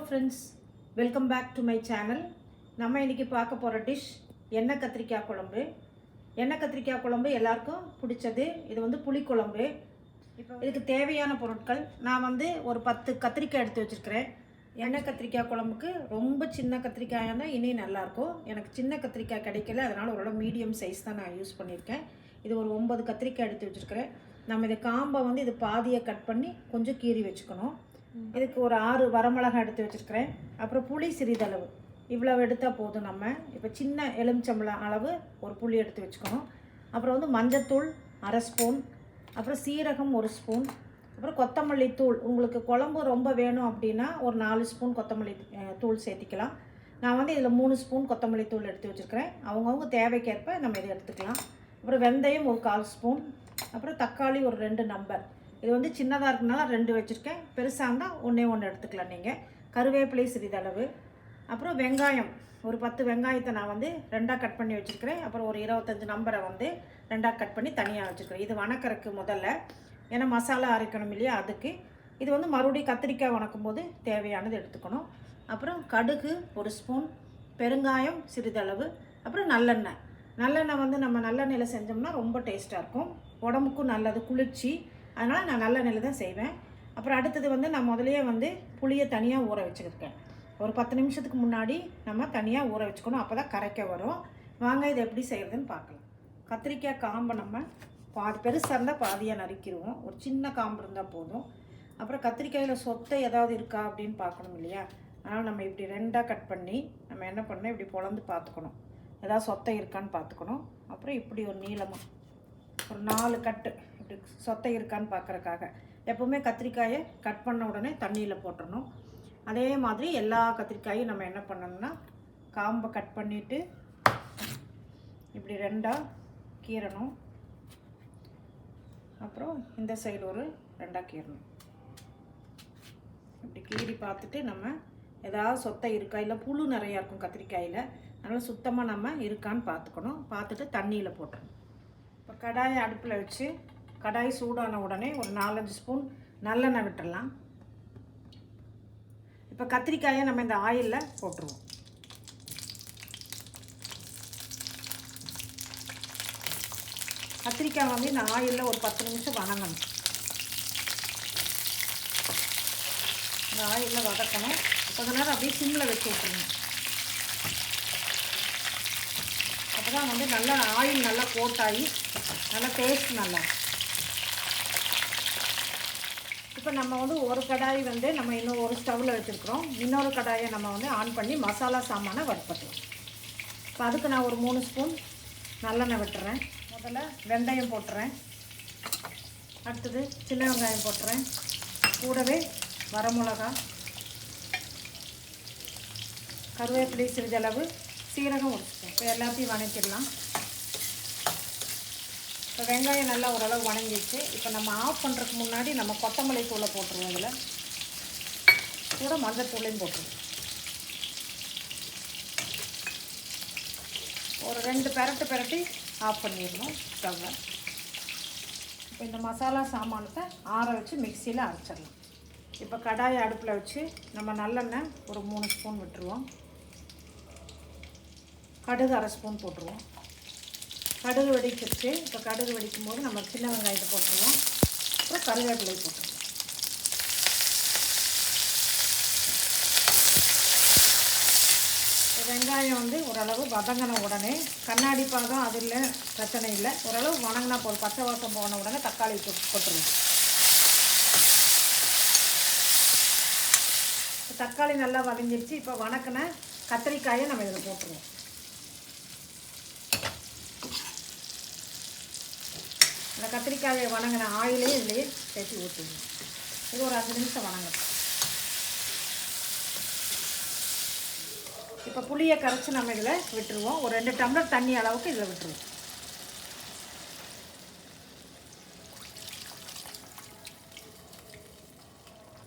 friends, welcome back to my channel. நம்ம இன்னைக்கு பார்க்க போற டிஷ் எண்ணெய் கத்திரிக்காய் குழம்பு. எண்ணெய் கத்திரிக்காய் குழம்பு எல்லாருக்கும் பிடிச்சது. இது வந்து புளி குழம்பு. இப்போ இதுக்கு தேவையான பொருட்கள் நான் வந்து ஒரு 10 கத்திரிக்காய் எடுத்து வச்சிருக்கேன். எண்ணெய் கத்திரிக்காய் குழம்புக்கு ரொம்ப சின்ன கத்திரிக்காயாக இருந்தால் இனி நல்லாயிருக்கும். எனக்கு சின்ன கத்திரிக்காய் கிடைக்கல, அதனால் ஒரு மீடியம் சைஸ் தான் நான் யூஸ் பண்ணியிருக்கேன். இது ஒரு 9 கத்திரிக்காய் எடுத்து வச்சுருக்கிறேன். நம்ம இதை காம்பை வந்து இது பாதியை கட் பண்ணி கொஞ்சம் கீறி வச்சுக்கணும். இதுக்கு ஒரு 6 வரமிளகாய் எடுத்து வச்சுருக்கிறேன். அப்புறம் புளி சிறிதளவு, இவ்வளவு எடுத்தால் போதும். நம்ம இப்போ சின்ன எலுமிச்சம்பழம் அளவு ஒரு புளி எடுத்து வச்சுக்கணும். அப்புறம் வந்து மஞ்சத்தூள் 1/2 ஸ்பூன், அப்புறம் சீரகம் 1 ஸ்பூன், அப்புறம் கொத்தமல்லி தூள். உங்களுக்கு குழம்பு ரொம்ப வேணும் அப்படின்னா ஒரு 4 ஸ்பூன் கொத்தமல்லி தூள் சேர்த்திக்கலாம். நான் வந்து இதில் 3 ஸ்பூன் கொத்தமல்லி தூள் எடுத்து வச்சுருக்கிறேன். அவங்கவுங்க தேவைக்கேற்ப நம்ம இதை எடுத்துக்கலாம். அப்புறம் வெந்தயம் ஒரு 1/4 ஸ்பூன், அப்புறம் தக்காளி ஒரு 2 நம்பர். இது வந்து சின்னதாக இருக்குனால 2 வச்சுருக்கேன். பெருசாக இருந்தால் 1 எடுத்துக்கலாம் நீங்கள். கருவேப்பிலை சிறிதளவு, அப்புறம் வெங்காயம் ஒரு 10 வெங்காயத்தை நான் வந்து 2ஆக கட் பண்ணி வச்சுருக்கிறேன். அப்புறம் ஒரு 25 நம்பரை வந்து 2ஆக கட் பண்ணி தனியாக வச்சுருக்கிறேன். இது வணக்கறக்கு முதல்ல, ஏன்னா மசாலா அரைக்கணும் இல்லையா, அதுக்கு. இது வந்து மறுபடியும் கத்திரிக்காய் வணக்கும் போது தேவையானது எடுத்துக்கணும். அப்புறம் கடுகு 1 ஸ்பூன், பெருங்காயம் சிறிதளவு, அப்புறம் நல்லெண்ணெய். நல்லெண்ணெய் வந்து நம்ம நல்லெண்ணெயில் செஞ்சோம்னா ரொம்ப டேஸ்ட்டாக இருக்கும், உடம்புக்கும் நல்லது, குளிர்ச்சி. அதனால் நான் நல்லெண்ணெயில் தான் செய்வேன். அப்புறம் அடுத்தது வந்து நான் முதலையே வந்து புளியை தனியாக ஊற வச்சுருக்கேன். ஒரு 10 நிமிஷத்துக்கு முன்னாடி நம்ம தனியாக ஊற வச்சுக்கணும், அப்போ தான் கரைக்க வரும். வாங்க இதை எப்படி செய்கிறதுன்னு பார்க்கலாம். கத்திரிக்காய் காம்பை நம்ம பெருசாக இருந்தால் பாதியாக நறுக்கிடுவோம். ஒரு சின்ன காம்பு இருந்தால் போதும். அப்புறம் கத்திரிக்காயில் சொத்தை ஏதாவது இருக்கா அப்படின்னு பார்க்கணும் இல்லையா, அதனால் நம்ம இப்படி 2ஆக கட் பண்ணி நம்ம என்ன பண்ணணும், இப்படி பொளந்து பார்த்துக்கணும், ஏதாவது சொத்தை இருக்கான்னு பார்த்துக்கணும். அப்புறம் இப்படி ஒரு நீளமாக ஒரு 4 கட்டு இப்படி சொத்தை இருக்கான்னு பார்க்குறக்காக. எப்போவுமே கத்திரிக்காயை கட் பண்ண உடனே தண்ணியில் போட்டுடணும். அதே மாதிரி எல்லா கத்திரிக்காயும் நம்ம என்ன பண்ணணும்னா காம்பை கட் பண்ணிவிட்டு இப்படி 2ஆக கீறணும். அப்புறம் இந்த சைடு ஒரு 2ஆக கீறணும். இப்படி கீறி பார்த்துட்டு நம்ம ஏதாவது சொத்தை இருக்கா, இல்லை புழு நிறையா இருக்கும் கத்திரிக்காயில், அதனால் சுத்தமாக நம்ம இருக்கான்னு பார்த்துக்கணும். பார்த்துட்டு தண்ணியில் போட்டுறணும். இப்போ கடாயை அடுப்பில் வச்சு கடாய் சூடான உடனே ஒரு 4-5 ஸ்பூன் நல்லெண்ணெய் விட்டுடலாம். இப்போ கத்திரிக்காயை நம்ம இந்த ஆயிலில் போட்டுருவோம். கத்திரிக்காய் வந்து இந்த ஆயிலில் ஒரு 10 நிமிஷம் வதங்கணும். இந்த ஆயிலில் வதக்கணும். கொஞ்ச நேரம் அப்படியே சிம்மில் வச்சு விட்டுருணும். அப்போ தான் வந்து நல்லா ஆயில் நல்லா கோட்டாகி நல்லா டேஸ்ட் நல்லா. இப்போ நம்ம வந்து ஒரு கடாய் வந்து நம்ம இன்னும் ஒரு ஸ்டவ்வில் வச்சுருக்குறோம். இன்னொரு கடாயை நம்ம வந்து ஆன் பண்ணி மசாலா சாமானை வறுப்பட்டுலாம். இப்போ அதுக்கு நான் ஒரு 3 ஸ்பூன் நல்லெண்ணெய் விட்டுறேன். முதல்ல வெந்தயம் போட்டுறேன். அடுத்தது சின்ன வெங்காயம் போட்டுறேன். கூடவே வரமிளகா, கருவேப்பிலை சிறிதளவு, சீரகம் 1 ஸ்பூன். இப்போ எல்லாத்தையும் வணக்கிடலாம். இப்போ வெங்காயம் நல்லா ஓரளவு வணங்கிடுச்சு. இப்போ நம்ம ஆஃப் பண்ணுறதுக்கு முன்னாடி நம்ம கொத்தமல்லி தூளை போட்டுருவோம். இதில் கூட மஞ்சத்தூளையும் போட்டுருவோம். ஒரு 2 பெரட்டி ஆஃப் பண்ணிடணும் ஸ்டவ்வை. இப்போ இந்த மசாலா சாமானத்தை ஆற வச்சு மிக்சியில் அரைச்சிடலாம். இப்போ கடாயை அடுப்பில் வச்சு நம்ம நல்லெண்ணெய் ஒரு 3 ஸ்பூன் விட்டுருவோம். கடுகு 1/2 ஸ்பூன் போட்டுருவோம். கடுகு வெடிச்சிருச்சு. இப்போ கடுகு வெடிக்கும் போது நம்ம சின்ன வெங்காயத்தை போட்டுருவோம். அப்புறம் கருவேப்பிலை போட்டுருவோம். வெங்காயம் வந்து ஓரளவு வதங்கின உடனே, கண்ணாடி பாகம் அது இல்லை, பிரச்சனை இல்லை, ஓரளவு வணங்கினா போதும். பச்சை வாசம் போன உடனே தக்காளி போட்டுருவோம். தக்காளி நல்லா வதங்கிடுச்சு. இப்போ வணக்கின கத்திரிக்காயை நம்ம இதில் போட்டுருவோம். இந்த கத்திரிக்காயை வணங்கின ஆயிலே இதுலேயே சேர்த்து ஊற்றிடுவோம். இது ஒரு 5 நிமிஷம் வணங்கணும். இப்போ புளியை கரைச்சி நம்ம இதில் விட்டுருவோம். ஒரு 2 டம்ளர் தண்ணி அளவுக்கு இதில் விட்டுருவோம்.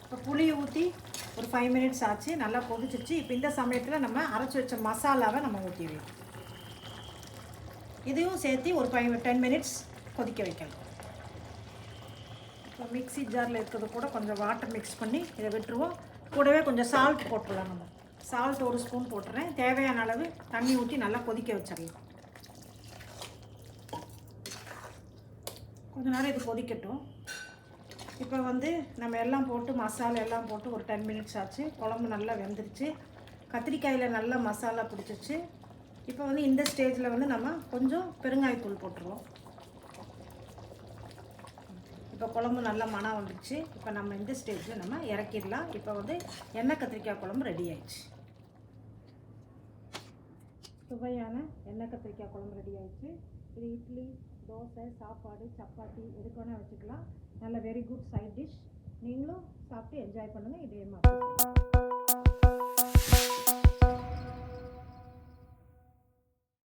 இப்போ புளியை ஊற்றி ஒரு 5 மினிட்ஸ் ஆச்சு. நல்லா கொதிச்சிருச்சு. இப்போ இந்த சமயத்தில் நம்ம அரைச்சி வச்ச மசாலாவை நம்ம ஊற்றிடலாம். இதையும் சேர்த்து ஒரு 10 மினிட்ஸ் கொதிக்க வைக்கணும். இப்போ மிக்ஸி ஜாரில் இருக்கிறது கூட கொஞ்சம் வாட்டர் மிக்ஸ் பண்ணி இதை விட்டுருவோம். கூடவே கொஞ்சம் சால்ட் போட்டுடலாம். நம்ம சால்ட் 1 ஸ்பூன் போட்டுறேன். தேவையான அளவு தண்ணி ஊற்றி நல்லா கொதிக்க வச்சிடலாம். கொஞ்ச நேரம் இது கொதிக்கட்டும். இப்போ வந்து நம்ம எல்லாம் போட்டு மசாலா எல்லாம் போட்டு ஒரு 10 மினிட்ஸ் ஆச்சு. குழம்பு நல்லா வெந்துருச்சு. கத்திரிக்காயில் நல்லா மசாலா பிடிச்சிச்சு. இப்போ வந்து இந்த ஸ்டேஜில் வந்து நம்ம கொஞ்சம் பெருங்காயத்தூள் போட்டுருவோம். இப்போ குழம்பு நல்லா மணம் வந்துடுச்சு. இப்போ நம்ம இந்த ஸ்டேஜில் நம்ம இறக்கிடலாம். இப்போ வந்து எண்ணெய் கத்திரிக்காய் குழம்பு ரெடி ஆயிடுச்சு. சுவையான எண்ணெய் கத்திரிக்காய் குழம்பு ரெடி ஆயிடுச்சு. இது இட்லி, தோசை, சாப்பாடு, சப்பாத்தி எதுக்கு வேணால் வச்சுக்கலாம். நல்ல வெரி குட் சைட் டிஷ். நீங்களும் சாப்பிட்டு என்ஜாய் பண்ணுங்கள். இதே மாதிரி